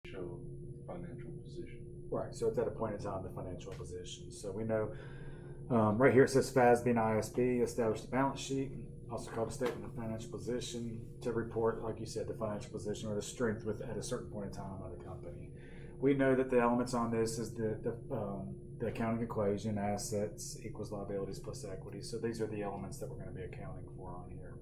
show financial position. Right, so it's at a point in time, the financial position. So we know right here it says FASB and ISB established a balance sheet, also called a statement of financial position, to report, like you said, the financial position or the strength at a certain point in time of the company. We know that the elements on this is the accounting equation: assets equals liabilities plus equity. So these are the elements that we're going to be accounting for on here.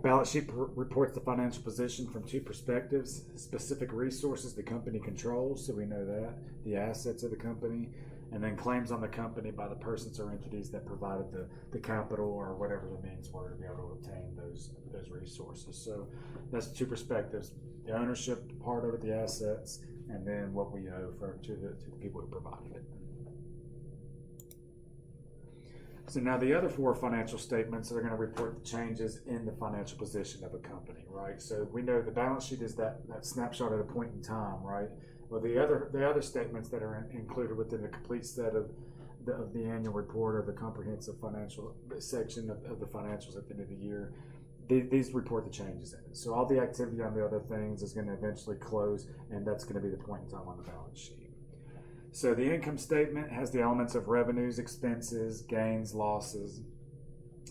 Balance sheet reports the financial position from two perspectives: specific resources the company controls, so we know that, the assets of the company, and then claims on the company by the persons or entities that provided the capital or whatever the means were to be able to obtain those resources. So that's two perspectives: the ownership part of it, the assets, and then what we owe to the people who provided it. So now the other four financial statements are going to report the changes in the financial position of a company, right? So we know the balance sheet is that snapshot at a point in time, right? Well, the other statements that are included within the complete set of the annual report or the comprehensive financial section of the financials at the end of the year, these report the changes in it. So all the activity on the other things is going to eventually close, and that's going to be the point in time on the balance sheet. So the income statement has the elements of revenues, expenses, gains, losses,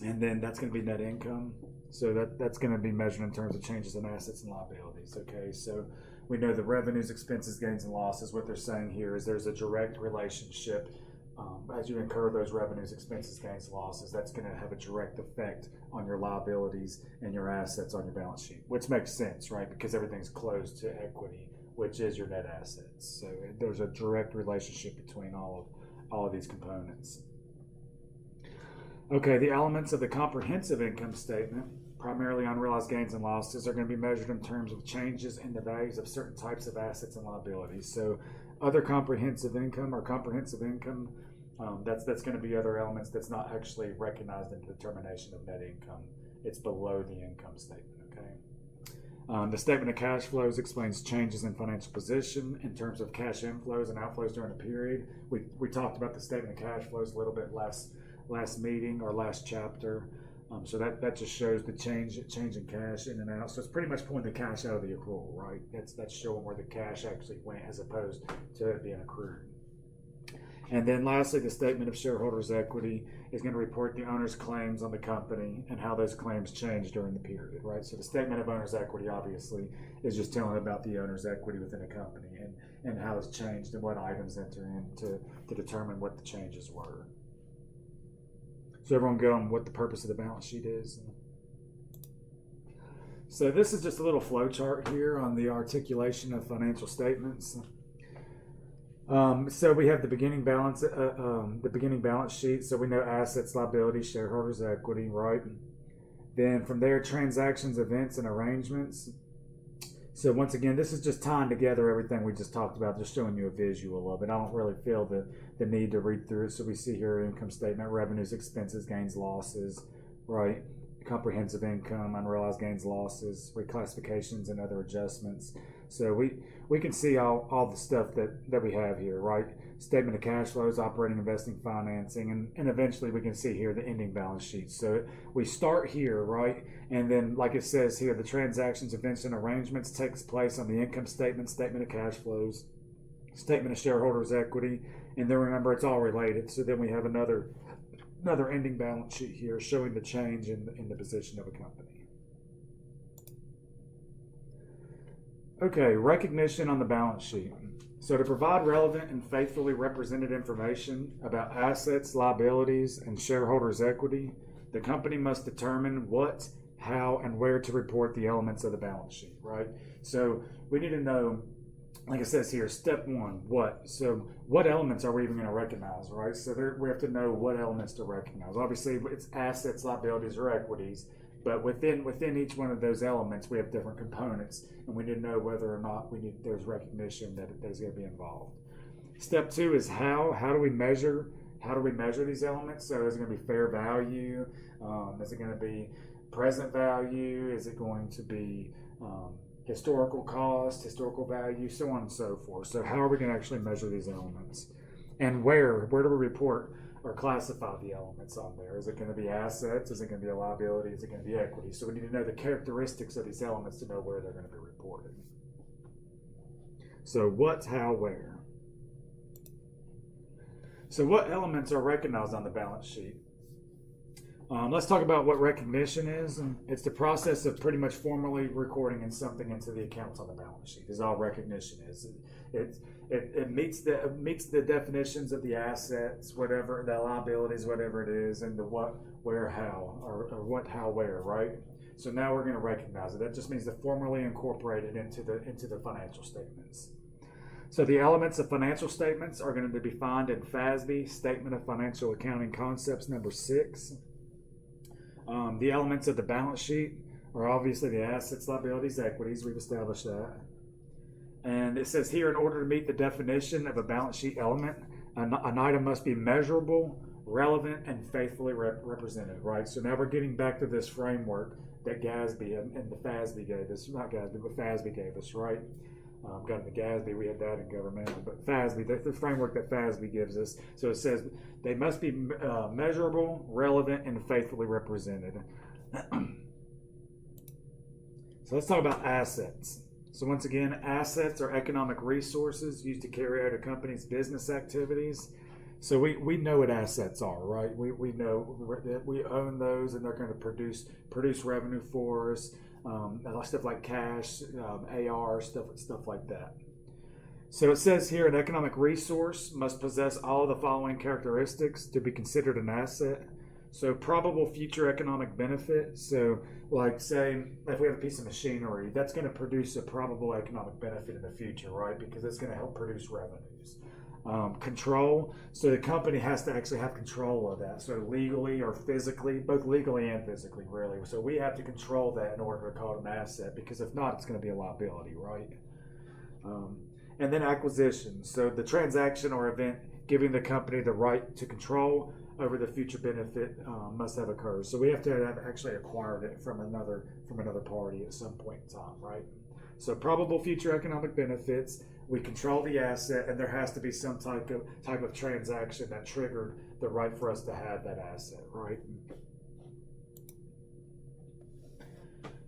and then that's going to be net income. So that's going to be measured in terms of changes in assets and liabilities. Okay, so we know the revenues, expenses, gains, and losses. What they're saying here is there's a direct relationship. As you incur those revenues, expenses, gains, and losses, that's going to have a direct effect on your liabilities and your assets on your balance sheet, which makes sense, right? Because everything's closed to equity, which is your net assets. So there's a direct relationship between all of these components. Okay, the elements of the comprehensive income statement, primarily unrealized gains and losses, are going to be measured in terms of changes in the values of certain types of assets and liabilities. So other comprehensive income or comprehensive income, that's going to be other elements that's not actually recognized in the determination of net income. It's below the income statement, okay? The statement of cash flows explains changes in financial position in terms of cash inflows and outflows during a period. We talked about the statement of cash flows a little bit last meeting or last chapter. So that just shows the change in cash in and out. So it's pretty much pulling the cash out of the accrual, right? That's showing where the cash actually went as opposed to it being accrued. And then lastly, the statement of shareholders' equity is going to report the owner's claims on the company and how those claims change during the period, right? So the statement of owner's equity obviously is just telling about the owner's equity within a company and how it's changed and what items enter in to determine what the changes were. So everyone good on what the purpose of the balance sheet is? So this is just a little flow chart here on the articulation of financial statements. So we have the beginning balance sheet. So we know assets, liabilities, shareholders' equity, right? Then from there, transactions, events, and arrangements. So once again, this is just tying together everything we just talked about, just showing you a visual of it. I don't really feel the need to read through it. So we see here income statement, revenues, expenses, gains, losses, right? Comprehensive income, unrealized gains, losses, reclassifications, and other adjustments. So we can see all the stuff that we have here, right? Statement of cash flows, operating, investing, financing, and eventually we can see here the ending balance sheet. So we start here, right? And then, like it says here, the transactions, events, and arrangements takes place on the income statement, statement of cash flows, statement of shareholders' equity, and then remember it's all related. So then we have another ending balance sheet here showing the change in the position of a company. Okay, recognition on the balance sheet. So to provide relevant and faithfully represented information about assets, liabilities, and shareholders' equity, the company must determine what, how, and where to report the elements of the balance sheet, right? So we need to know, like it says here, step one, what? So what elements are we even going to recognize, right? So we have to know what elements to recognize. Obviously, it's assets, liabilities, or equities, but within each one of those elements, we have different components, and we need to know whether or not there's recognition that is going to be involved. Step two is how. How do we measure these elements? So is it going to be fair value? Is it going to be present value? Is it going to be historical cost, historical value, so on and so forth? So how are we going to actually measure these elements? And where do we report or classify the elements on there? Is it going to be assets? Is it going to be a liability? Is it going to be equity? So we need to know the characteristics of these elements to know where they're going to be reported. So what, how, where? So what elements are recognized on the balance sheet? Let's talk about what recognition is. It's the process of pretty much formally recording something into the accounts on the balance sheet. Is all recognition is. It meets the definitions of the assets, whatever the liabilities, whatever it is, and the what, where, how, or what, how, where, right? So now we're going to recognize it. That just means to formally incorporate it into the financial statements. So the elements of financial statements are going to be defined in FASB, Statement of Financial Accounting Concepts number 6. The elements of the balance sheet are obviously the assets, liabilities, equities. We've established that. And it says here, in order to meet the definition of a balance sheet element, an item must be measurable, relevant, and faithfully represented, right? So now we're getting back to this framework that GASB and the FASB gave us, not GASB, but FASB gave us, right? Got into GASB, we had that in government, but FASB, the framework that FASB gives us. So it says they must be measurable, relevant, and faithfully represented. So let's talk about assets. So once again, assets are economic resources used to carry out a company's business activities. So we know what assets are, right? We know that we own those, and they're going to produce revenue for us. Stuff like cash, AR, stuff like that. So it says here, an economic resource must possess all the following characteristics to be considered an asset. So probable future economic benefit. So like say, if we have a piece of machinery, that's going to produce a probable economic benefit in the future, right? Because it's going to help produce revenues. Control. So the company has to actually have control of that. So legally or physically, both legally and physically, really. So we have to control that in order to call it an asset, because if not, it's going to be a liability, right? And then acquisition. So the transaction or event giving the company the right to control over the future benefit must have occurred. So we have to have actually acquired it from another party at some point in time, right? So probable future economic benefits. We control the asset, and there has to be some type of transaction that triggered the right for us to have that asset, right?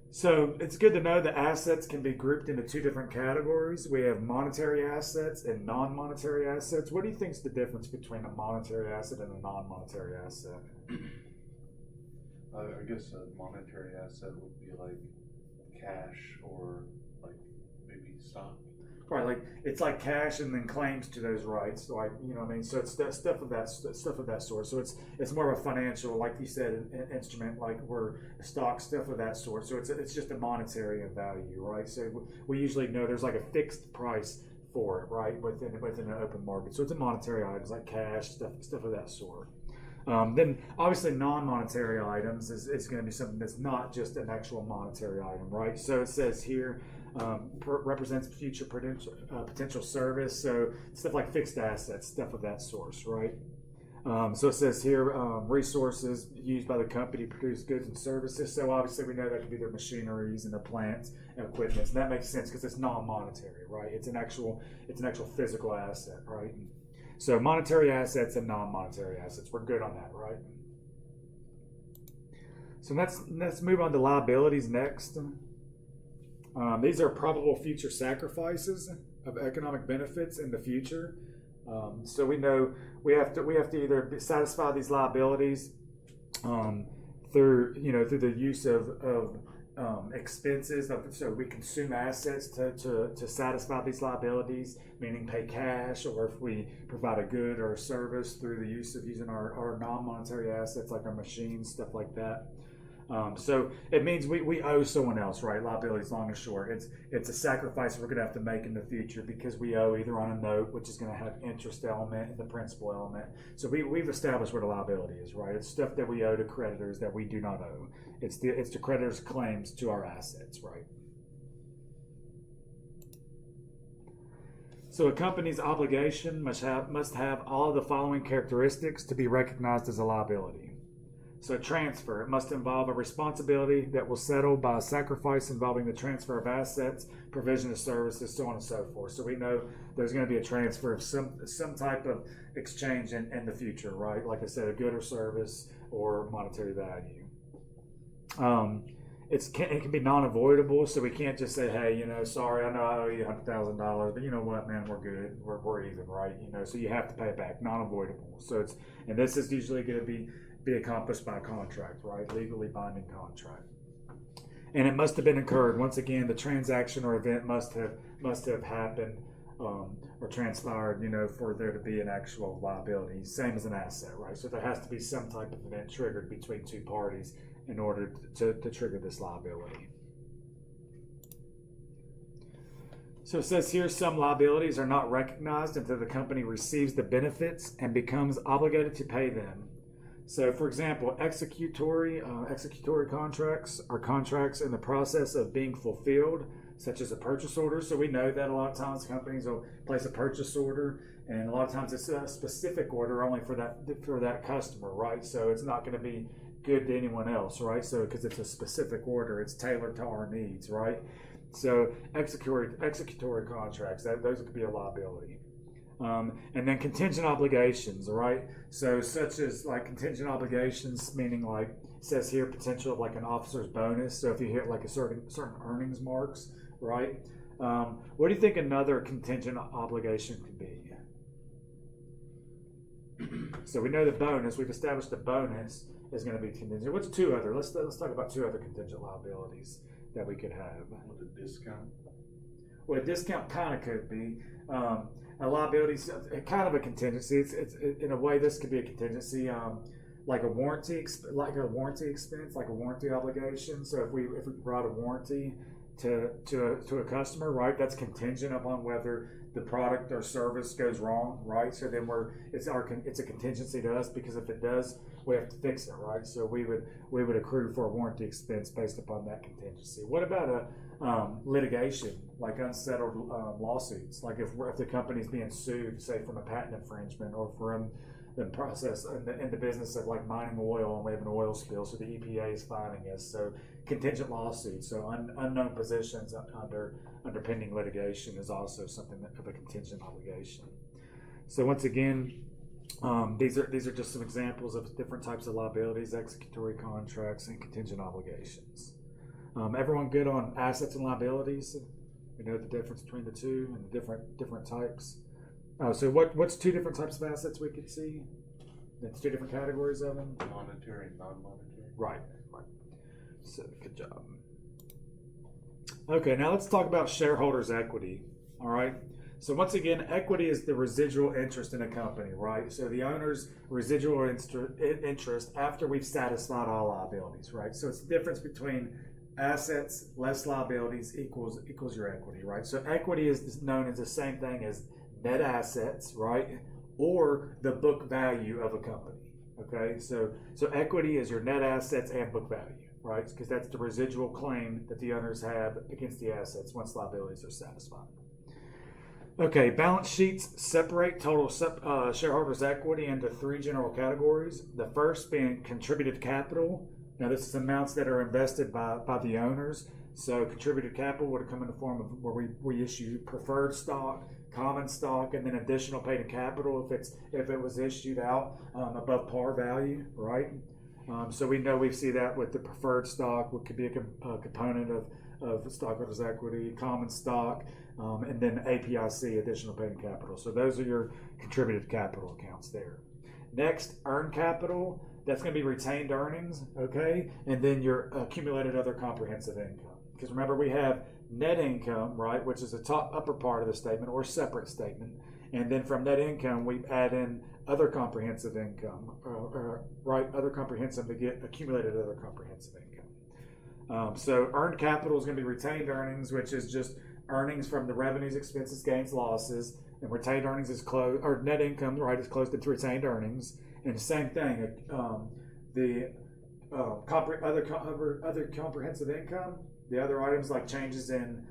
So it's good to know that assets can be grouped into two different categories. We have monetary assets and non-monetary assets. What do you think is the difference between a monetary asset and a non-monetary asset? I guess a monetary asset would be like cash or like maybe stock. Right, like it's like cash and then claims to those rights, like you know what I mean. So it's that stuff of that sort. So it's more of a financial, like you said, an instrument, like we're stock, stuff of that sort. So it's just a monetary value, right? So we usually know there's like a fixed price for it, right, within an open market. So it's a monetary items like cash, stuff of that sort. Then obviously non-monetary items is going to be something that's not just an actual monetary item, right? So it says here. Represents future potential service, so stuff like fixed assets, stuff of that source, right? So it says here, resources used by the company to produce goods and services. So obviously we know that could be their machineries and their plants and equipment, and that makes sense because it's non-monetary, right? It's an actual physical asset, right? So monetary assets and non-monetary assets, we're good on that, right? So let's move on to liabilities next. These are probable future sacrifices of economic benefits in the future. So we know we have to either satisfy these liabilities through the use of expenses. So we consume assets to satisfy these liabilities, meaning pay cash, or if we provide a good or a service through the use of using our non-monetary assets like our machines, stuff like that. So it means we owe someone else, right? Liabilities, long and short. It's a sacrifice we're going to have to make in the future because we owe either on a note, which is going to have interest element and the principal element. So we've established what a liability is, right? It's stuff that we owe to creditors that we do not owe. It's the creditors' claims to our assets, right? So a company's obligation must have all of the following characteristics to be recognized as a liability. So transfer, it must involve a responsibility that will settle by a sacrifice involving the transfer of assets, provision of services, so on and so forth. So we know there's going to be a transfer of some type of exchange in the future, right? Like I said, a good or service or monetary value. it can be non-avoidable, so we can't just say, hey, sorry, I know I owe you $100,000, but you know what, man, we're good, we're even, right? So you have to pay it back, non-avoidable. So and this is usually going to be accomplished by contract, right? Legally binding contract, and it must have been incurred. Once again, the transaction or event must have happened or transpired, for there to be an actual liability, same as an asset, right? So there has to be some type of event triggered between two parties in order to trigger this liability. So it says here, some liabilities are not recognized until the company receives the benefits and becomes obligated to pay them. So, for example, executory contracts are contracts in the process of being fulfilled, such as a purchase order. So we know that a lot of times companies will place a purchase order, and a lot of times it's a specific order only for that customer, right? So it's not going to be good to anyone else, right? So because it's a specific order, it's tailored to our needs, right? So executory contracts, those could be a liability. And then contingent obligations, right? So such as like contingent obligations, meaning like it says here potential of like an officer's bonus. So if you hit like a certain earnings marks, right? What do you think another contingent obligation could be? So we know the bonus. We've established the bonus is going to be contingent. What's two other? Let's talk about two other contingent liabilities that we could have. With a discount? Well, a discount kind of could be. A liability is kind of a contingency. It's in a way this could be a contingency, like a warranty expense, like a warranty obligation. So if we provide a warranty to a customer, right, that's contingent upon whether the product or service goes wrong, right? So then it's a contingency to us, because if it does, we have to fix it, right? So we would accrue for a warranty expense based upon that contingency. What about a litigation, like unsettled lawsuits? Like if the company's being sued, say from a patent infringement, or from the process in the business of like mining oil, and we have an oil spill, so the EPA is fining us. So contingent lawsuits, so unknown positions under pending litigation is also something of a contingent obligation. So once again, these are just some examples of different types of liabilities: executory contracts and contingent obligations. Everyone good on assets and liabilities? We know the difference between the two and the different types. So what's two different types of assets we could see? That's two different categories of them. Monetary and non-monetary. Right. So good job. Okay, now let's talk about shareholders' equity. All right. So once again, equity is the residual interest in a company, right? So the owner's residual interest after we've satisfied all liabilities, right? So it's the difference between assets less liabilities equals your equity, right? So equity is known as the same thing as net assets, right? Or the book value of a company, okay? So equity is your net assets and book value, right? Because that's the residual claim that the owners have against the assets once liabilities are satisfied. Okay, balance sheets separate total shareholders' equity into three general categories. The first being contributed capital. Now, this is amounts that are invested by the owners. So contributed capital would come in the form of where we issue preferred stock, common stock, and then additional paid in capital if it was issued out above par value, right? So we see that with the preferred stock, what could be a component of stockholders' equity, common stock, and then APIC, additional paid in capital. So those are your contributed capital accounts there. Next, earned capital. That's going to be retained earnings, okay? And then your accumulated other comprehensive income. Because remember, we have net income, right, which is the upper part of the statement or separate statement. And then from net income, we add in other comprehensive income, right, other comprehensive to get accumulated other comprehensive income. So earned capital is going to be retained earnings, which is just earnings from the revenues, expenses, gains, losses. And retained earnings is closed, or net income, right, is closed into retained earnings. And the same thing, other comprehensive income, the other items like changes in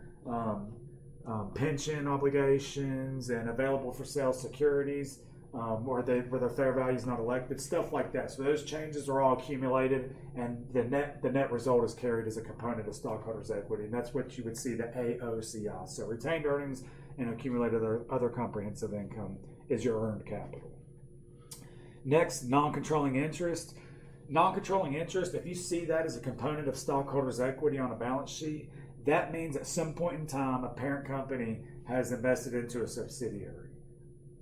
pension obligations and available for sale securities, where their fair value is not elected, stuff like that. So those changes are all accumulated, and the net result is carried as a component of stockholders' equity, and that's what you would see the AOCI. So retained earnings and accumulated other comprehensive income is your earned capital. Next, non-controlling interest. non-controlling interest, if you see that as a component of stockholders' equity on a balance sheet, that means at some point in time a parent company has invested into a subsidiary,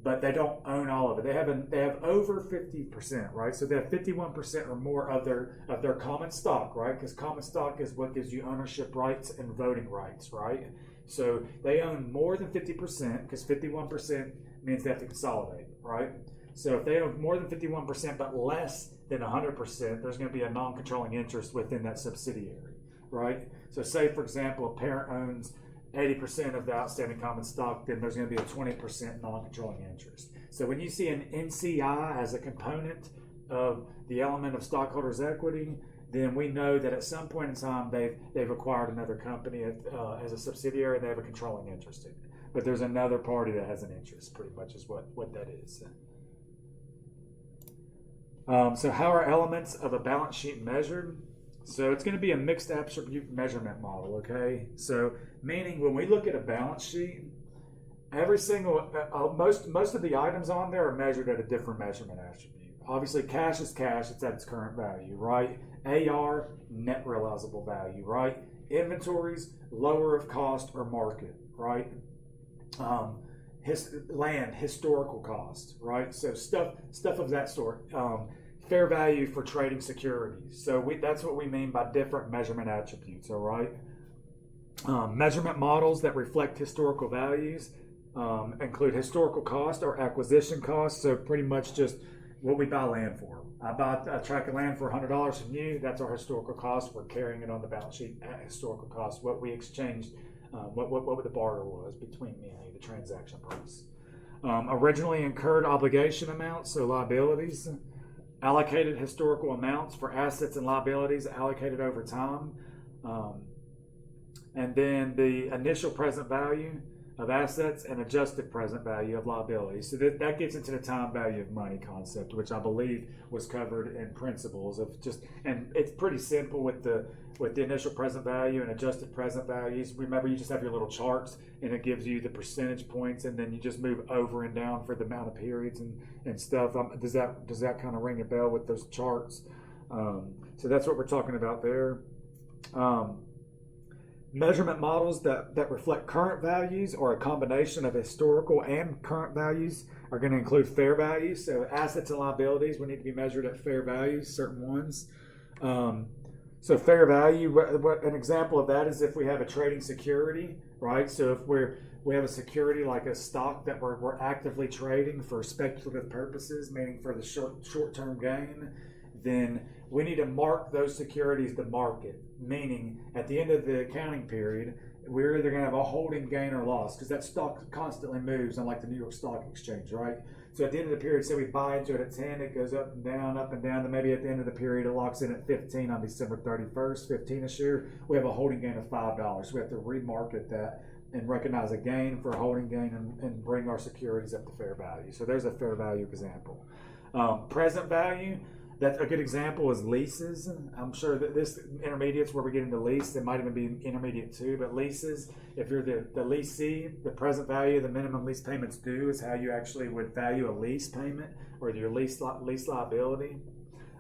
but they don't own all of it. They have over 50%, right? So they have 51% or more of their common stock, right? Because common stock is what gives you ownership rights and voting rights, right? So they own more than 50% because 51% means they have to consolidate, right? So if they own more than 51% but less than 100%, there's going to be a non-controlling interest within that subsidiary, right? So say, for example, a parent owns 80% of the outstanding common stock, then there's going to be a 20% non-controlling interest. So when you see an NCI as a component of the element of stockholders' equity, then we know that at some point in time they've acquired another company as a subsidiary and they have a controlling interest in it. But there's another party that has an interest, pretty much is what that is. So how are elements of a balance sheet measured? So it's going to be a mixed attribute measurement model, okay? So meaning when we look at a balance sheet, every single, most of the items on there are measured at a different measurement attribute. Obviously, cash is cash, it's at its current value, right? AR, net realizable value, right? Inventories, lower of cost or market, right? Land, historical cost, right? So stuff of that sort. Fair value for trading securities. So that's what we mean by different measurement attributes, all right? Measurement models that reflect historical values include historical cost or acquisition cost. So pretty much just what we buy land for. I buy a tract of land for $100 from you. That's our historical cost. We're carrying it on the balance sheet at historical cost. What we exchanged, what the barter was between me and you, the transaction price. Originally incurred obligation amounts, so liabilities. Allocated historical amounts for assets and liabilities allocated over time. And then the initial present value of assets and adjusted present value of liabilities. So that gets into the time value of money concept, which I believe was covered in principles of just, and it's pretty simple with the initial present value and adjusted present values. Remember, you just have your little charts and it gives you the percentage points, and then you just move over and down for the amount of periods and stuff. Does that kind of ring a bell with those charts? So that's what we're talking about there. Measurement models that reflect current values or a combination of historical and current values are going to include fair values. So assets and liabilities, we need to be measured at fair values, certain ones. So fair value, what an example of that is if we have a trading security, right? So if we have a security like a stock that we're actively trading for speculative purposes, meaning for the short-term gain, then we need to mark those securities to market, meaning at the end of the accounting period, we're either going to have a holding gain or loss because that stock constantly moves, unlike the New York Stock Exchange, right? So at the end of the period, say we buy into it at 10, it goes up and down, then maybe at the end of the period, it locks in at 15 on December 31st, 15 a share. We have a holding gain of $5. So we have to remarket that and recognize a gain for a holding gain and bring our securities up to fair value. So there's a fair value example. Present value. That's a good example is leases. I'm sure that this intermediate's where we get into lease. It might even be intermediate too, but leases, if you're the leasee, the present value of the minimum lease payments due is how you actually would value a lease payment or your lease liability.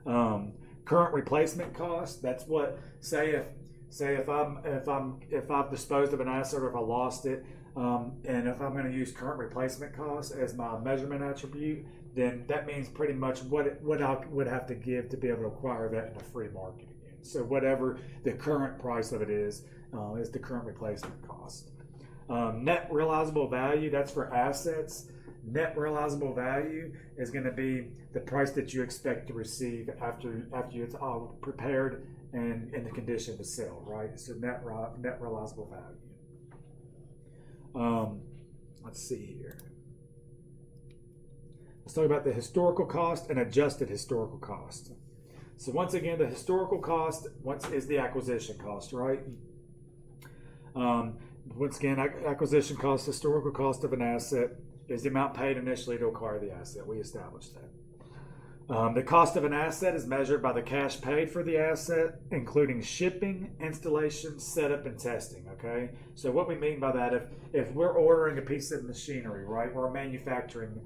Current replacement cost, that's what, say if I've disposed of an asset or if I lost it, and if I'm going to use current replacement cost as my measurement attribute, then that means pretty much what I would have to give to be able to acquire that in a free market again. So whatever the current price of it is the current replacement cost. Net realizable value, that's for assets. Net realizable value is going to be the price that you expect to receive after it's all prepared and in the condition to sell, right? So net realizable value. Let's see here. Let's talk about the historical cost and adjusted historical cost. So once again, the historical cost is the acquisition cost, right? Once again, acquisition cost, historical cost of an asset is the amount paid initially to acquire the asset. We established that. The cost of an asset is measured by the cash paid for the asset, including shipping, installation, setup, and testing. Okay, so what we mean by that, if we're ordering a piece of machinery, right? We're a manufacturing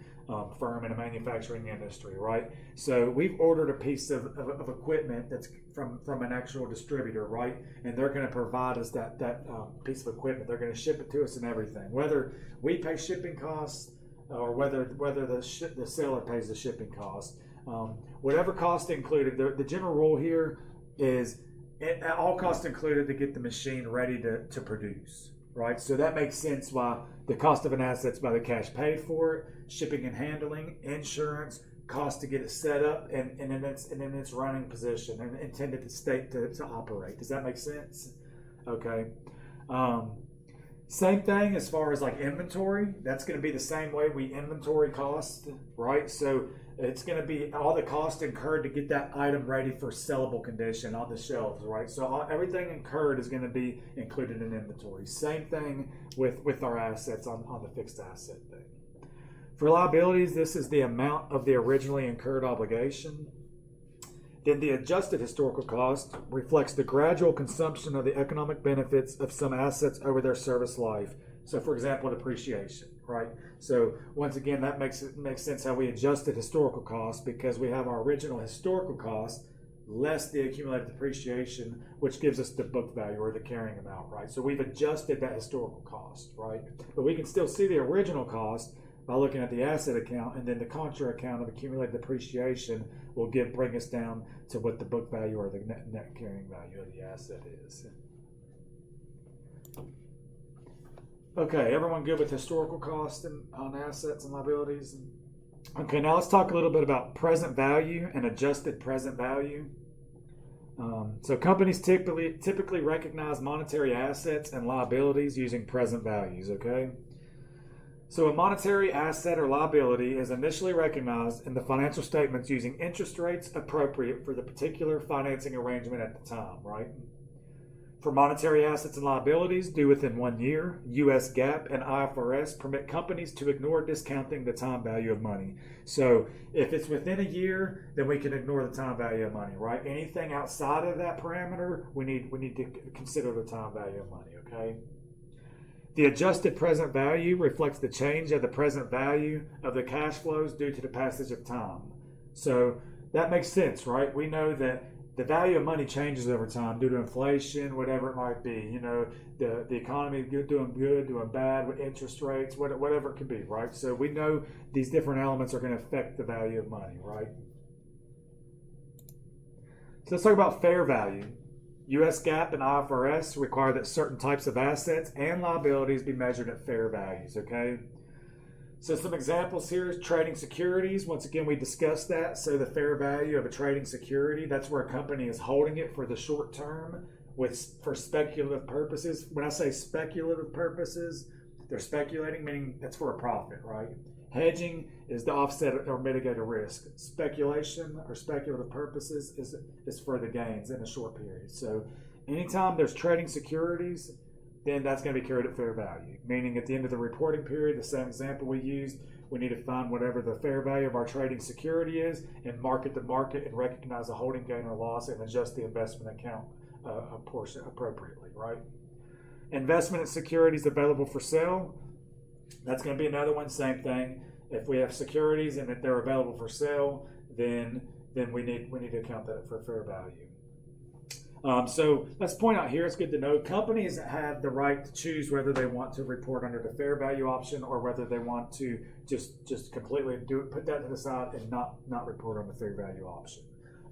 firm in a manufacturing industry, right? So we've ordered a piece of equipment that's from an actual distributor, right? And they're going to provide us that piece of equipment. They're going to ship it to us and everything, whether we pay shipping costs or whether the seller pays the shipping cost. Whatever cost included, the general rule here is all costs included to get the machine ready to produce, right? So that makes sense why the cost of an asset's by the cash paid for it, shipping and handling, insurance, cost to get it set up, and in its running position and intended to operate. Does that make sense? Okay. Same thing as far as like inventory. That's going to be the same way we inventory cost, right? So it's going to be all the cost incurred to get that item ready for sellable condition on the shelves, right? So everything incurred is going to be included in inventory. Same thing with our assets on the fixed asset thing. For liabilities, this is the amount of the originally incurred obligation. Then the adjusted historical cost reflects the gradual consumption of the economic benefits of some assets over their service life. So, for example, depreciation, right? So, once again, that makes sense how we adjusted historical cost, because we have our original historical cost less the accumulated depreciation, which gives us the book value or the carrying amount, right? So we've adjusted that historical cost, right? But we can still see the original cost by looking at the asset account, and then the contra account of accumulated depreciation will bring us down to what the book value or the net carrying value of the asset is. Okay, everyone good with historical cost on assets and liabilities? Okay, now let's talk a little bit about present value and adjusted present value. So companies typically recognize monetary assets and liabilities using present values, okay? So a monetary asset or liability is initially recognized in the financial statements using interest rates appropriate for the particular financing arrangement at the time, right? For monetary assets and liabilities due within 1 year, US GAAP and IFRS permit companies to ignore discounting the time value of money. So if it's within a year, then we can ignore the time value of money, right? Anything outside of that parameter, we need to consider the time value of money, okay? The adjusted present value reflects the change of the present value of the cash flows due to the passage of time. So that makes sense, right? We know that the value of money changes over time due to inflation, whatever it might be. You know, the economy doing good, doing bad, with interest rates, whatever it could be, right? So we know these different elements are going to affect the value of money, right? So let's talk about fair value. US GAAP and IFRS require that certain types of assets and liabilities be measured at fair values, okay? So some examples here is trading securities. Once again, we discussed that. So the fair value of a trading security, that's where a company is holding it for the short term for speculative purposes. When I say speculative purposes, they're speculating, meaning that's for a profit, right? Hedging is to offset or mitigate a risk. Speculation or speculative purposes is for the gains in a short period. So anytime there's trading securities, then that's going to be carried at fair value. Meaning at the end of the reporting period, the same example we used, we need to find whatever the fair value of our trading security is and market the market and recognize a holding gain or loss and adjust the investment account portion appropriately, right? Investment in securities available for sale. That's going to be another one, same thing. If we have securities and if they're available for sale, then we need to account that for fair value. So let's point out here, it's good to know companies have the right to choose whether they want to report under the fair value option or whether they want to just completely put that to the side and not report on the fair value option.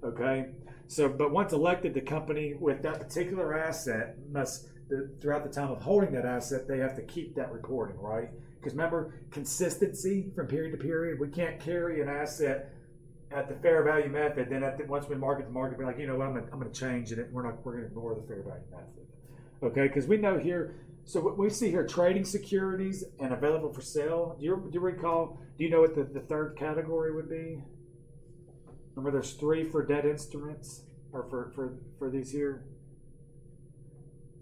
Okay. So, but once elected, the company with that particular asset must, throughout the time of holding that asset, they have to keep that reporting, right? Because remember, consistency from period to period. We can't carry an asset at the fair value method, then once we market the market, be like, you know what, I'm going to change it. We're going to ignore the fair value method, okay? Because we know here. So what we see here, trading securities and available for sale. Do you recall? Do you know what the third category would be? Remember, there's 3 for debt instruments, or for these here.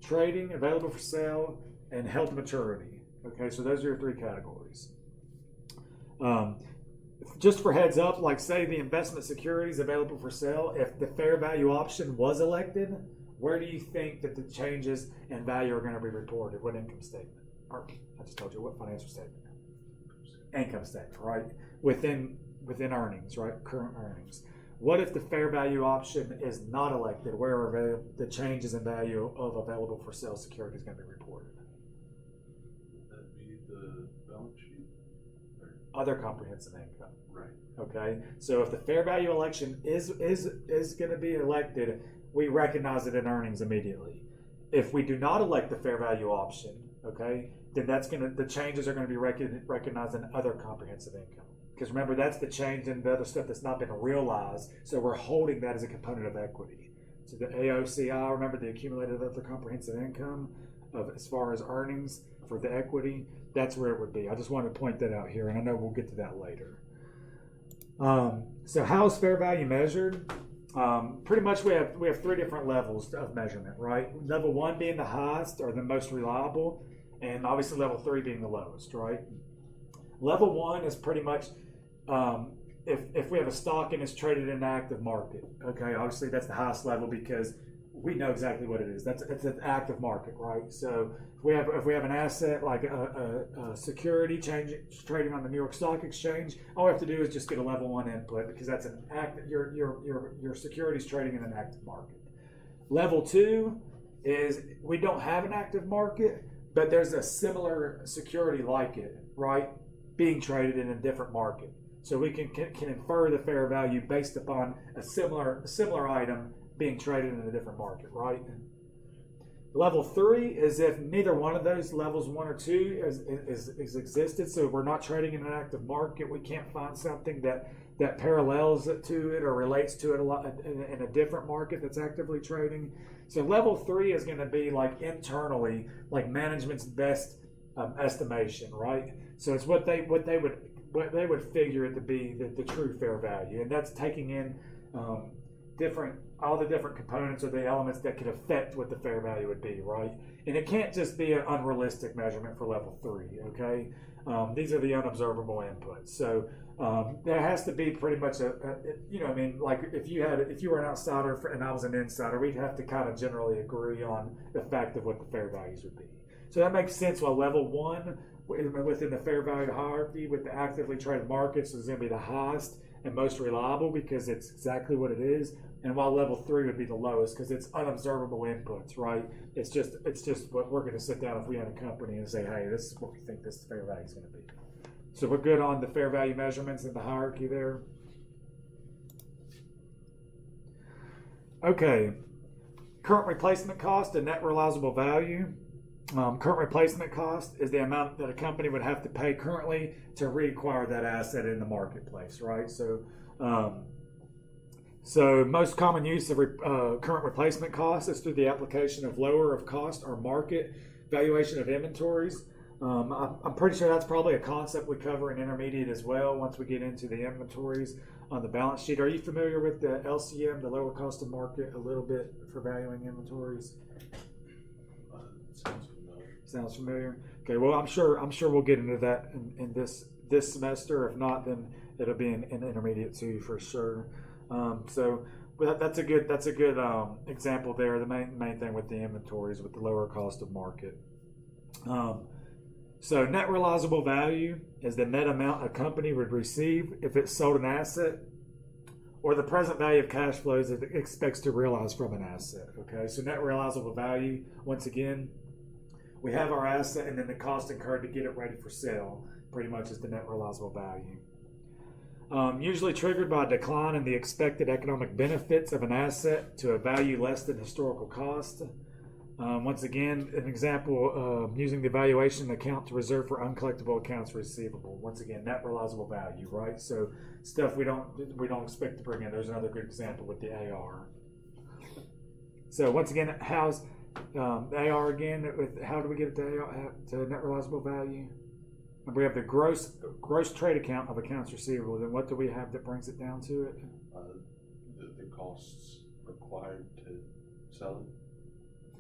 Trading, available for sale, and held to maturity. Okay, so those are your 3 categories. just for heads up, like say the investment securities available for sale, if the fair value option was elected, where do you think that the changes in value are going to be reported? What income statement? Or I just told you what financial statement. Income statement, right? Within earnings, right? Current earnings. What if the fair value option is not elected? Where are the changes in value of available for sale securities going to be reported? Would that be the balance sheet? Or, Other comprehensive income. right. Okay, so if the fair value election is going to be elected, we recognize it in earnings immediately. If we do not elect the fair value option, okay, then the changes are going to be recognized in other comprehensive income. Because remember, that's the change in the other stuff that's not been realized. So we're holding that as a component of equity. So the AOCI, remember the accumulated other comprehensive income of as far as earnings for the equity, that's where it would be. I just wanted to point that out here, and I know we'll get to that later. So how is fair value measured? Pretty much we have three different levels of measurement, right? Level 1 being the highest or the most reliable, and obviously level 3 being the lowest, right? Level 1 is pretty much if we have a stock and it's traded in an active market, okay, obviously that's the highest level because we know exactly what it is. It's an active market, right? So if we have an asset like a security trading on the New York Stock Exchange, all we have to do is just get a level 1 input because that's an active. Your security's trading in an active market. Level 2 is we don't have an active market, but there's a similar security like it, right, being traded in a different market. So we can infer the fair value based upon a similar item being traded in a different market, right? Level 3 is if neither one of those levels 1 or 2 is existed. So we're not trading in an active market. We can't find something that parallels it to it or relates to it a lot in a different market that's actively trading. So level 3 is going to be like internally, like management's best estimation, right? So it's what they would figure it to be the true fair value, and that's taking in all the different components or the elements that could affect what the fair value would be, right? And it can't just be an unrealistic measurement for level 3, okay? These are the unobservable inputs. So there has to be pretty much like if you were an outsider and I was an insider, we'd have to kind of generally agree on the fact of what the fair values would be. So that makes sense. While level 1 within the fair value hierarchy with the actively traded markets is going to be the highest and most reliable because it's exactly what it is. And while level 3 would be the lowest because it's unobservable inputs, right? It's just what we're going to sit down if we had a company and say, hey, this is what we think this fair value is going to be. So we're good on the fair value measurements and the hierarchy there. Okay, current replacement cost and net realizable value. Current replacement cost is the amount that a company would have to pay currently to reacquire that asset in the marketplace, right? So most common use of current replacement cost is through the application of lower of cost or market valuation of inventories. I'm pretty sure that's probably a concept we cover in intermediate as well once we get into the inventories on the balance sheet. Are you familiar with the LCM, the lower cost of market, a little bit for valuing inventories? Sounds familiar. Okay, well, I'm sure we'll get into that in this semester. If not, then it'll be in intermediate too for sure. So that's a good example there. The main thing with the inventories with the lower cost of market. So net realizable value is the net amount a company would receive if it sold an asset, or the present value of cash flows it expects to realize from an asset. Okay, so net realizable value, once again, we have our asset and then the cost incurred to get it ready for sale pretty much is the net realizable value. Usually triggered by a decline in the expected economic benefits of an asset to a value less than historical cost. Once again, an example using the valuation account to reserve for uncollectible accounts receivable. Once again, net realizable value, right? So stuff we don't expect to bring in. There's another good example with the AR. So once again, how's AR again? How do we get it to net realizable value? And we have the gross trade account of accounts receivable. Then what do we have that brings it down to it? The costs required to sell it.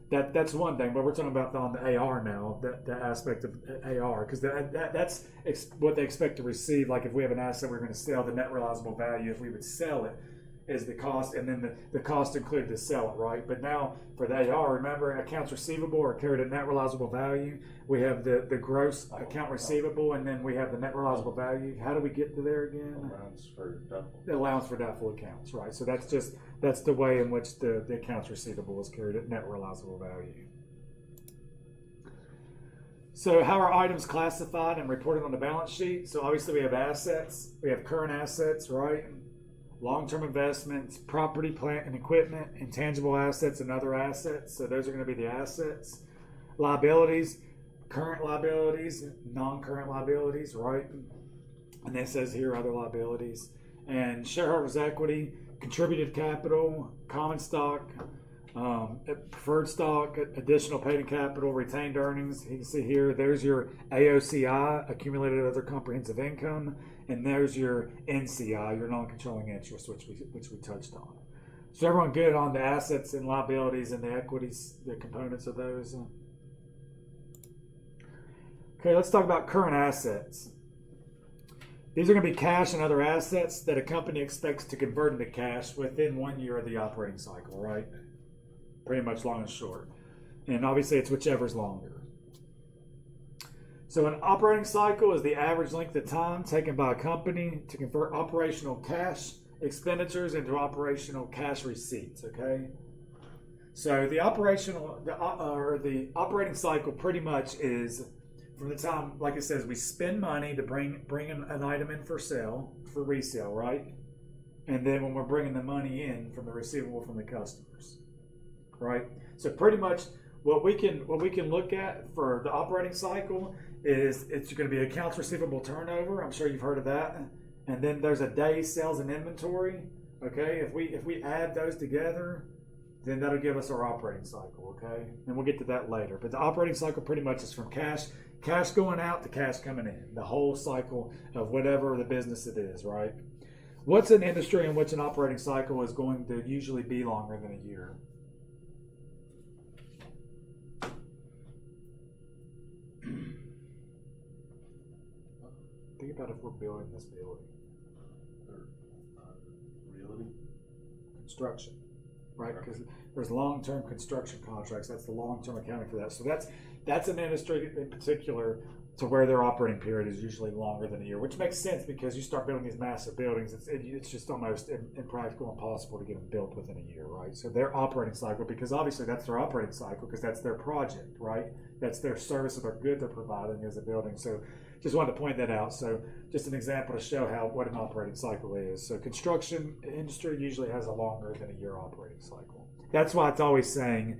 That's one thing, but we're talking about on the AR now, the aspect of AR, because that's what they expect to receive. Like if we have an asset we're going to sell, the net realizable value, if we would sell it, is the cost, and then the cost included to sell it, right? But now for the AR, remember accounts receivable are carried at net realizable value. We have the gross account receivable, and then we have the net realizable value. How do we get to there again? Allowance for doubtful. The allowance for doubtful accounts, right? So that's the way in which the accounts receivable is carried at net realizable value. So how are items classified and reported on the balance sheet? So obviously we have assets, we have current assets, right? Long-term investments, property, plant, and equipment, intangible assets, and other assets. So those are going to be the assets. Liabilities, current liabilities, non-current liabilities, right? And it says here other liabilities. And shareholders' equity, contributed capital, common stock, preferred stock, additional paid in capital, retained earnings. You can see here, there's your AOCI, accumulated other comprehensive income, and there's your NCI, your non-controlling interest, which we touched on. So everyone good on the assets and liabilities and the equities, the components of those? Okay, let's talk about current assets. These are going to be cash and other assets that a company expects to convert into cash within 1 year of the operating cycle, right? Pretty much long and short. And obviously it's whichever's longer. So an operating cycle is the average length of time taken by a company to convert operational cash expenditures into operational cash receipts, okay? So the operating cycle pretty much is from the time, like it says, we spend money to bring an item in for sale, for resale, right? And then when we're bringing the money in from the receivable from the customers, right? So pretty much what we can look at for the operating cycle is it's going to be accounts receivable turnover. I'm sure you've heard of that. And then there's a day sales and inventory. Okay, if we add those together, then that'll give us our operating cycle. Okay, and we'll get to that later. But the operating cycle pretty much is from cash going out to cash coming in. The whole cycle of whatever the business it is, right? What's an industry in which an operating cycle is going to usually be longer than a year? Think about if we're building this building. Realty? Construction, right? Because there's long-term construction contracts. That's the long-term accounting for that. So that's an industry in particular to where their operating period is usually longer than a year, which makes sense because you start building these massive buildings. It's just almost impractical, impossible to get them built within a year, right? So their operating cycle, because obviously that's their operating cycle because that's their project, right? That's their service or their good they're providing as a building. So just wanted to point that out. So just an example to show what an operating cycle is. So construction industry usually has a longer than a year operating cycle. That's why it's always saying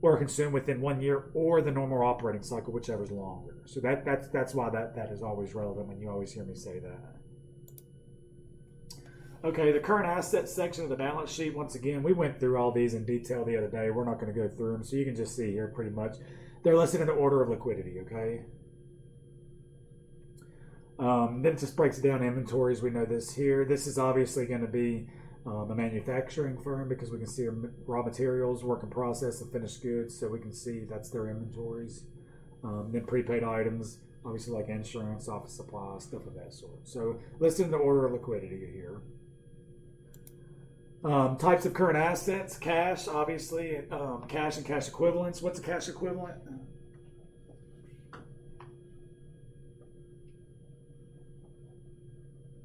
or consumed within 1 year or the normal operating cycle, whichever's longer. So that's why that is always relevant when you always hear me say that. Okay, the current assets section of the balance sheet, once again, we went through all these in detail the other day. We're not going to go through them, so you can just see here pretty much. They're listed in the order of liquidity, okay? Then it just breaks down inventories. We know this here. This is obviously going to be a manufacturing firm because we can see raw materials, work in process, and finished goods. So we can see that's their inventories. Then prepaid items, obviously like insurance, office supplies, stuff of that sort. So listed in the order of liquidity here. Types of current assets, cash, obviously, cash and cash equivalents. What's a cash equivalent?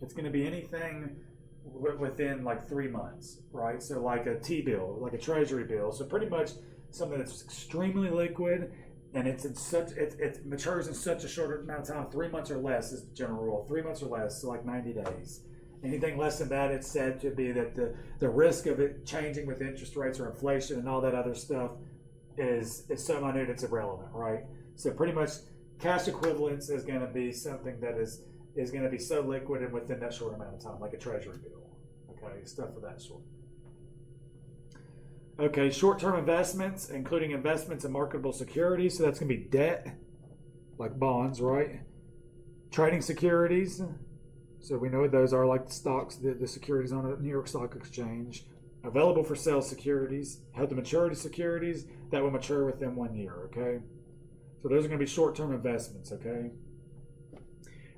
It's going to be anything within like 3 months, right? So like a T-bill, like a treasury bill. So pretty much something that's extremely liquid and it matures in such a short amount of time. 3 months or less is the general rule. 3 months or less, so like 90 days. Anything less than that, it's said to be that the risk of it changing with interest rates or inflation and all that other stuff is so minute it's irrelevant, right? So pretty much cash equivalents is going to be something that is going to be so liquid and within that short amount of time, like a treasury bill, okay, stuff of that sort. Okay, short-term investments, including investments in marketable securities, so that's going to be debt, like bonds, right? Trading securities, so we know what those are, like the stocks, the securities on the New York Stock Exchange. available for sale securities, held to maturity securities that will mature within 1 year, okay? So those are going to be short-term investments, okay?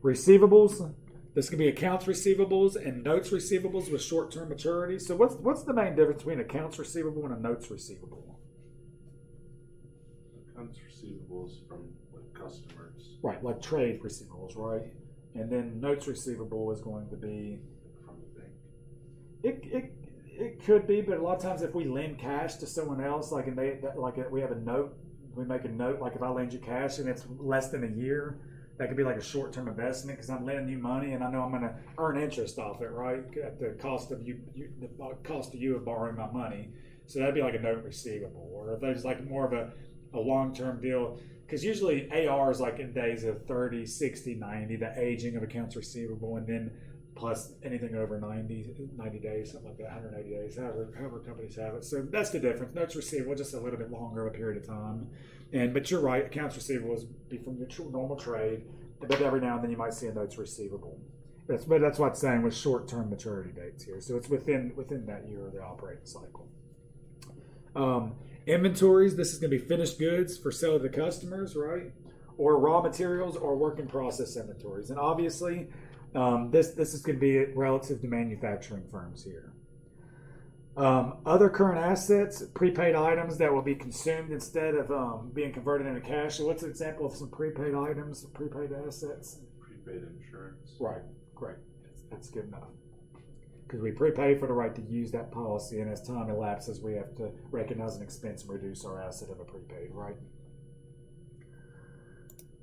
Receivables, this could be accounts receivables and notes receivables with short-term maturity. So what's the main difference between accounts receivable and a notes receivable? Accounts receivables from like customers. Right, like trade receivables, right? And then notes receivable is going to be From the bank. it could be, but a lot of times if we lend cash to someone else, like we have a note, we make a note, like if I lend you cash and it's less than a year, that could be like a short-term investment because I'm lending you money and I know I'm going to earn interest off it, right? At the cost of the cost of you of borrowing my money. So that'd be like a note receivable, or if there's like more of a long-term deal, because usually AR is like in days of 30, 60, 90, the aging of accounts receivable, and then plus anything over 90 days, something like that, 180 days, however companies have it. So that's the difference. Notes receivable, just a little bit longer of a period of time. But you're right, accounts receivable is be from your normal trade, but every now and then you might see a notes receivable. But that's what I'm saying with short-term maturity dates here. So it's within that year of the operating cycle. Inventories, this is going to be finished goods for sale to customers, right? Or raw materials or work in process inventories. And obviously, this is going to be relative to manufacturing firms here. Other current assets, prepaid items that will be consumed instead of being converted into cash. So what's an example of some prepaid items, prepaid assets? Prepaid insurance. Right, great. That's good enough. Because we prepay for the right to use that policy, and as time elapses, we have to recognize an expense and reduce our asset of a prepaid, right?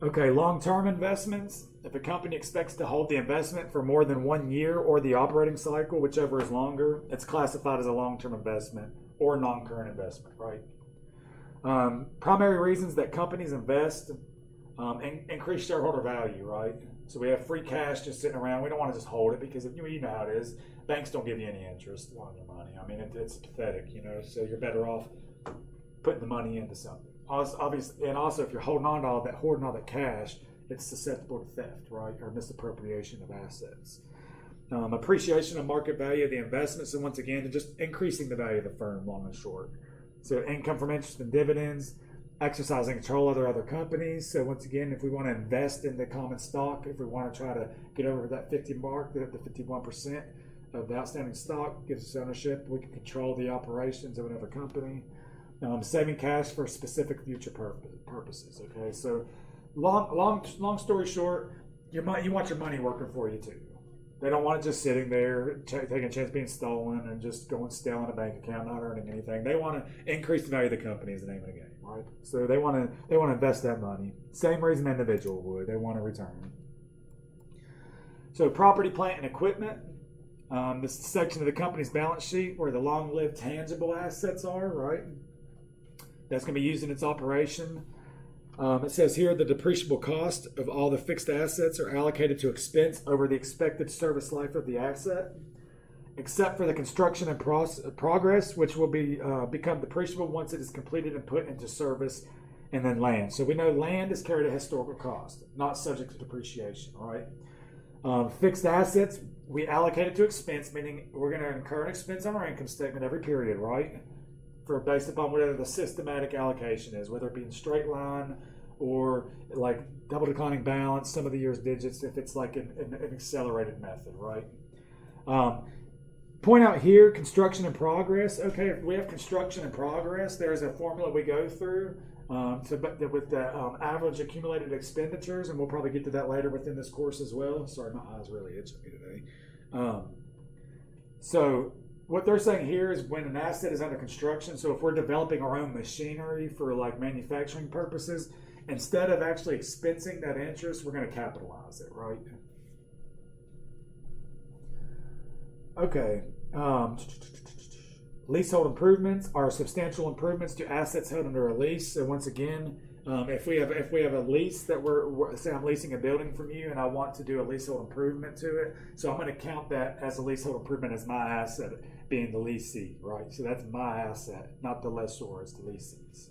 Okay, long-term investments. If a company expects to hold the investment for more than 1 year or the operating cycle, whichever is longer, it's classified as a long-term investment or non-current investment, right? Primary reasons that companies invest, increase shareholder value, right? So we have free cash just sitting around. We don't want to just hold it because you know how it is. Banks don't give you any interest on your money. I mean, it's pathetic, so you're better off putting the money into something. Obviously, and also if you're holding all that cash, it's susceptible to theft, right, or misappropriation of assets. Appreciation of market value of the investments, and once again, just increasing the value of the firm, long and short. So income from interest and dividends, exercising control of other companies. So once again, if we want to invest in the common stock, if we want to try to get over that 50 mark, the 51% of the outstanding stock gives us ownership. We can control the operations of another company. Saving cash for specific future purposes. Okay, so long story short, you want your money working for you too. They don't want it just sitting there, taking a chance being stolen and just going stale in a bank account, not earning anything. They want to increase the value of the company is the name of the game, right? So they want to invest that money. Same reason an individual would. They want a return. So property, plant, and equipment. This section of the company's balance sheet where the long-lived tangible assets are, right? That's going to be used in its operation. It says here the depreciable cost of all the fixed assets are allocated to expense over the expected service life of the asset, except for the construction and progress, which will become depreciable once it is completed and put into service, and then land. So we know land is carried at historical cost, not subject to depreciation, right? Fixed assets, we allocate it to expense, meaning we're going to incur an expense on our income statement every period, right? Based upon whatever the systematic allocation is, whether it be in straight line or like double declining balance, some of the year's digits, if it's like an accelerated method, right? Point out here, construction in progress. Okay, if we have construction in progress, there's a formula we go through with the average accumulated expenditures, and we'll probably get to that later within this course as well. Sorry, my eyes really itching me today. So what they're saying here is when an asset is under construction, so if we're developing our own machinery for like manufacturing purposes, instead of actually expensing that interest, we're going to capitalize it, right? Okay. Leasehold improvements are substantial improvements to assets held under a lease. So once again, if we have a lease that say I'm leasing a building from you and I want to do a leasehold improvement to it, so I'm going to count that as a leasehold improvement as my asset, being the leasee, right? So that's my asset, not the lessor, it's the leasees.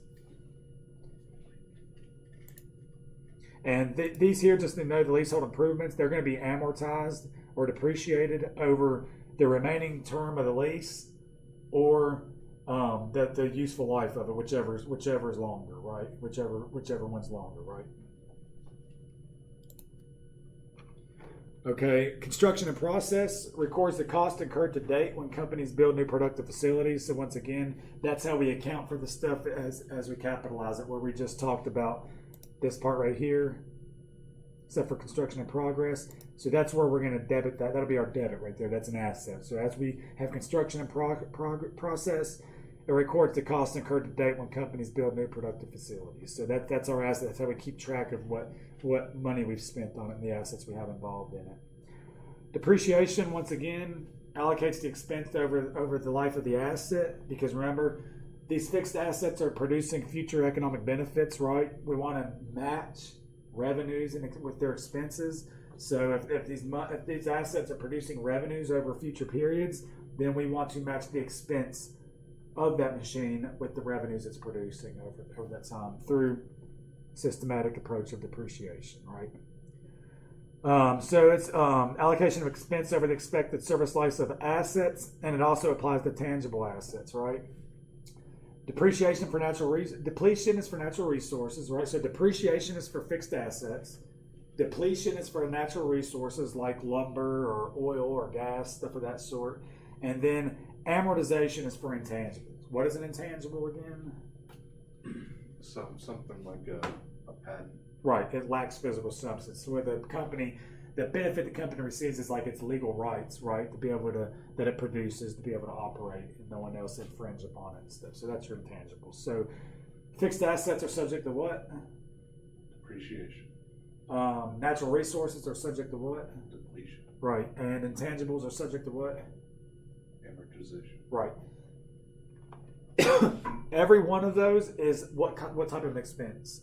And these here, just to know the leasehold improvements, they're going to be amortized or depreciated over the remaining term of the lease. or the useful life of it, whichever is longer, right? Whichever one's longer, right? Okay, construction and process records the cost incurred to date when companies build new productive facilities. So once again, that's how we account for the stuff as we capitalize it, where we just talked about this part right here, except for construction in progress. So that's where we're going to debit that. That'll be our debit right there. That's an asset. So as we have construction in process, it records the cost incurred to date when companies build new productive facilities. So that's our asset. That's how we keep track of what money we've spent on it and the assets we have involved in it. Depreciation, once again, allocates the expense over the life of the asset, because remember, these fixed assets are producing future economic benefits, right? We want to match revenues with their expenses. So if these assets are producing revenues over future periods, then we want to match the expense of that machine with the revenues it's producing over that time through systematic approach of depreciation, right? So it's allocation of expense over the expected service life of assets, and it also applies to tangible assets, right? Depletion is for natural resources, right? So depreciation is for fixed assets. Depletion is for natural resources like lumber or oil or gas, stuff of that sort. And then amortization is for intangibles. What is an intangible again? Something like a patent. Right, it lacks physical substance. So where the benefit the company receives is like its legal rights, right, to be able to, that it produces, to be able to operate and no one else infringe upon it and stuff. So that's your intangibles. So fixed assets are subject to what? Depreciation. Natural resources are subject to what? Depletion. Right, and intangibles are subject to what? Amortization. Right. Every one of those is what type of expense?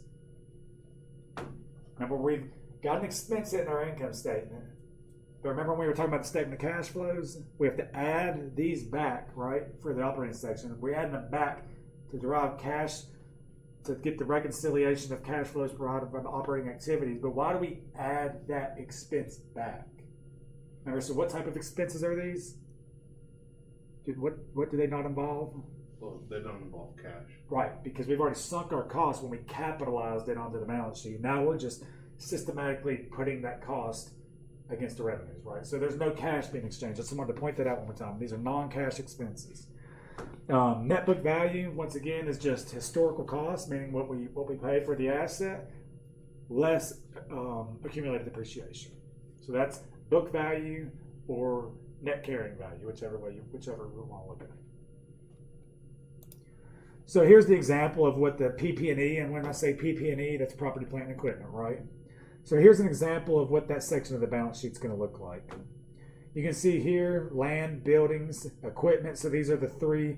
Remember, we've got an expense in our income statement. But remember when we were talking about the statement of cash flows? We have to add these back, right, for the operating section. We're adding them back to derive cash, to get the reconciliation of cash flows provided from operating activities. But why do we add that expense back? Remember, so what type of expenses are these? What do they not involve? Well, they don't involve cash. Right, because we've already sunk our cost when we capitalized it onto the balance sheet. Now we're just systematically putting that cost against the revenues, right? So there's no cash being exchanged. I just wanted to point that out one more time. These are non-cash expenses. Net book value, once again, is just historical cost, meaning what we paid for the asset, less accumulated depreciation. So that's book value or net carrying value, whichever we want to look at it. So here's the example of what the PP&E, and when I say PP&E, that's property, plant, and equipment, right? So here's an example of what that section of the balance sheet is going to look like. You can see here land, buildings, equipment. So these are the three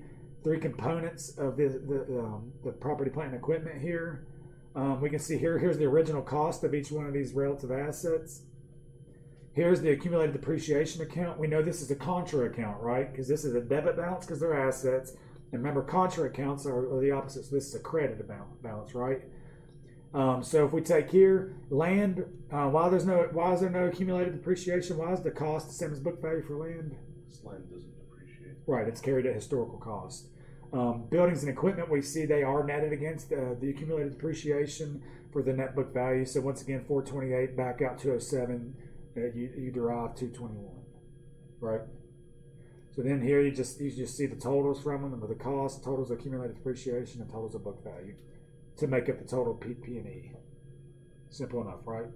components of the property, plant, and equipment here. We can see here's the original cost of each one of these relative assets. Here's the accumulated depreciation account. We know this is a contra account, right? Because this is a debit balance because they're assets. And remember, contra accounts are the opposite. So this is a credit balance, right? So if we take here land, why is there no accumulated depreciation? Why is the cost the same as book value for land? This land doesn't depreciate. Right, it's carried at historical cost. Buildings and equipment, we see they are netted against the accumulated depreciation for the net book value. So once again, 428 back out 207, you derive 221, right? So then here you just see the totals from them, and the cost, totals of accumulated depreciation, and totals of book value to make up the total PP&E. Simple enough, right?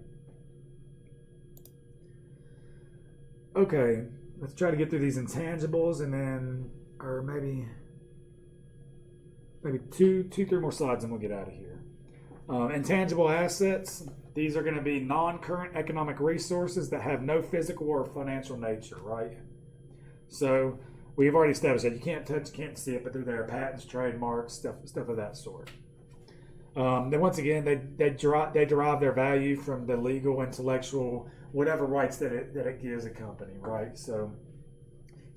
Okay, let's try to get through these intangibles, and then, or maybe two, three more slides, and we'll get out of here. Intangible assets. These are going to be non-current economic resources that have no physical or financial nature, right? So we've already established that you can't touch, you can't see it, but they're there: patents, trademarks, stuff of that sort. Then once again, they derive their value from the legal, intellectual, whatever rights that it gives a company, right? So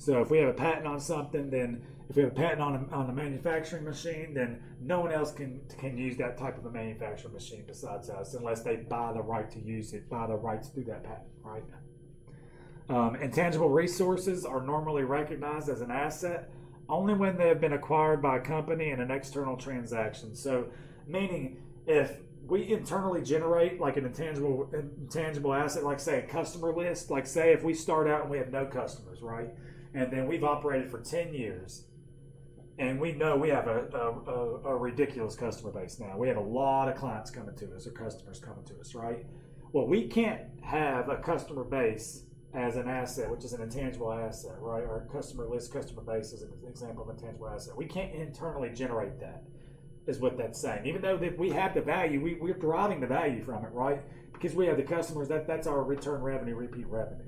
if we have a patent on something, then if we have a patent on a manufacturing machine, then no one else can use that type of a manufacturing machine besides us, unless they buy the right to use it, buy the rights through that patent, right? Intangible resources are normally recognized as an asset only when they have been acquired by a company in an external transaction. So, meaning if we internally generate like an intangible asset, like say a customer list, like say if we start out and we have no customers, right? And then we've operated for 10 years and we know we have a ridiculous customer base now. We have a lot of clients coming to us or customers coming to us, right? Well, we can't have a customer base as an asset, which is an intangible asset, right? Our customer list, customer base is an example of intangible asset. We can't internally generate that, is what that's saying. Even though that we have the value, we're deriving the value from it, right? Because we have the customers, that's our return revenue, repeat revenue.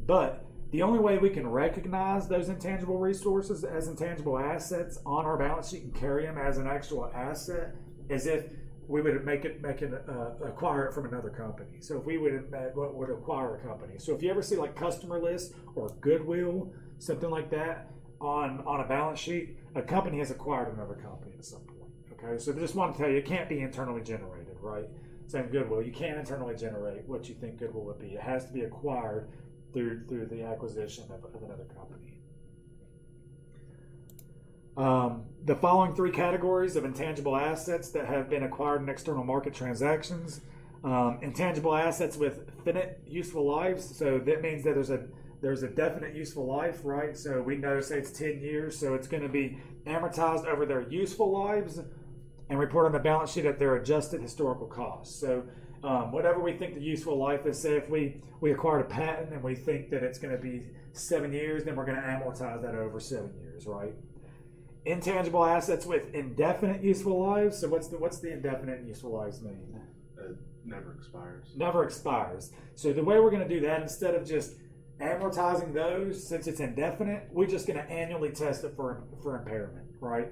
But the only way we can recognize those intangible resources as intangible assets on our balance sheet and carry them as an actual asset is if we would acquire it from another company. So if we would acquire a company. So if you ever see like customer lists or goodwill, something like that on a balance sheet, a company has acquired another company at some point. Okay, so I just want to tell you, it can't be internally generated, right? Same goodwill, you can't internally generate what you think goodwill would be. It has to be acquired through the acquisition of another company. The following three categories of intangible assets that have been acquired in external market transactions. Intangible assets with finite useful lives. So that means that there's a definite useful life, right? So we know, say it's 10 years, so it's going to be amortized over their useful lives and report on the balance sheet at their adjusted historical cost. So whatever we think the useful life is, say if we acquired a patent and we think that it's going to be 7 years, then we're going to amortize that over 7 years, right? Intangible assets with indefinite useful lives. So what's the indefinite useful lives mean? Never expires. Never expires. So the way we're going to do that, instead of just amortizing those, since it's indefinite, we're just going to annually test it for impairment, right?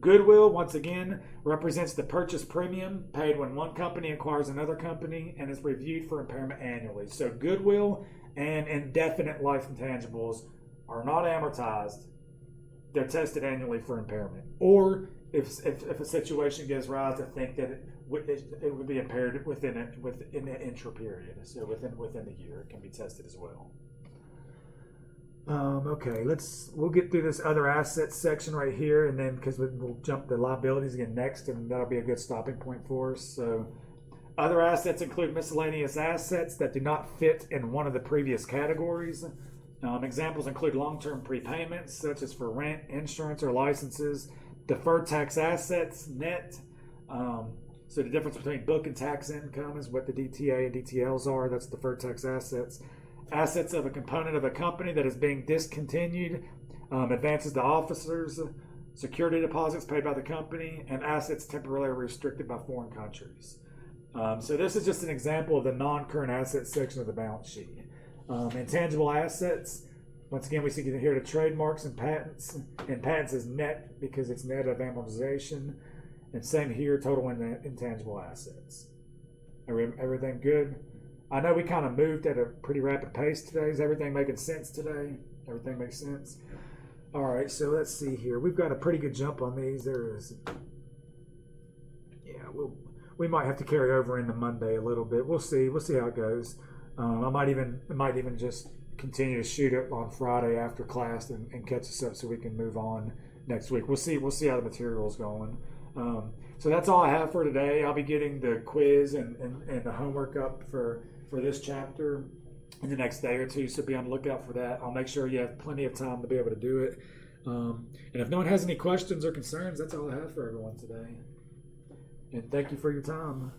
Goodwill, once again, represents the purchase premium paid when one company acquires another company and is reviewed for impairment annually. So goodwill and indefinite life intangibles are not amortized. They're tested annually for impairment. Or if a situation gives rise to think that it would be impaired within the intra period, so within the year, it can be tested as well. Okay, we'll get through this other assets section right here, and then because we'll jump the liabilities again next, and that'll be a good stopping point for us. So, other assets include miscellaneous assets that do not fit in one of the previous categories. Examples include long-term prepayments, such as for rent, insurance, or licenses. Deferred tax assets, net. So the difference between book and tax income is what the DTA and DTLs are. That's deferred tax assets. Assets of a component of a company that is being discontinued. Advances to officers. Security deposits paid by the company. And assets temporarily restricted by foreign countries. So this is just an example of the non-current assets section of the balance sheet. Intangible assets, once again, we see here the trademarks and patents. And patents is net because it's net of amortization. And same here, total intangible assets. Everything good? I know we kind of moved at a pretty rapid pace today. Is everything making sense today? Everything makes sense? All right, so let's see here. We've got a pretty good jump on these. There is, yeah, we might have to carry over into Monday a little bit. We'll see. We'll see how it goes. I might even just continue to shoot it on Friday after class and catch us up so we can move on next week. We'll see how the material's going. So that's all I have for today. I'll be getting the quiz and the homework up for this chapter in the next day or two, so be on the lookout for that. I'll make sure you have plenty of time to be able to do it. And if no one has any questions or concerns, that's all I have for everyone today. And thank you for your time.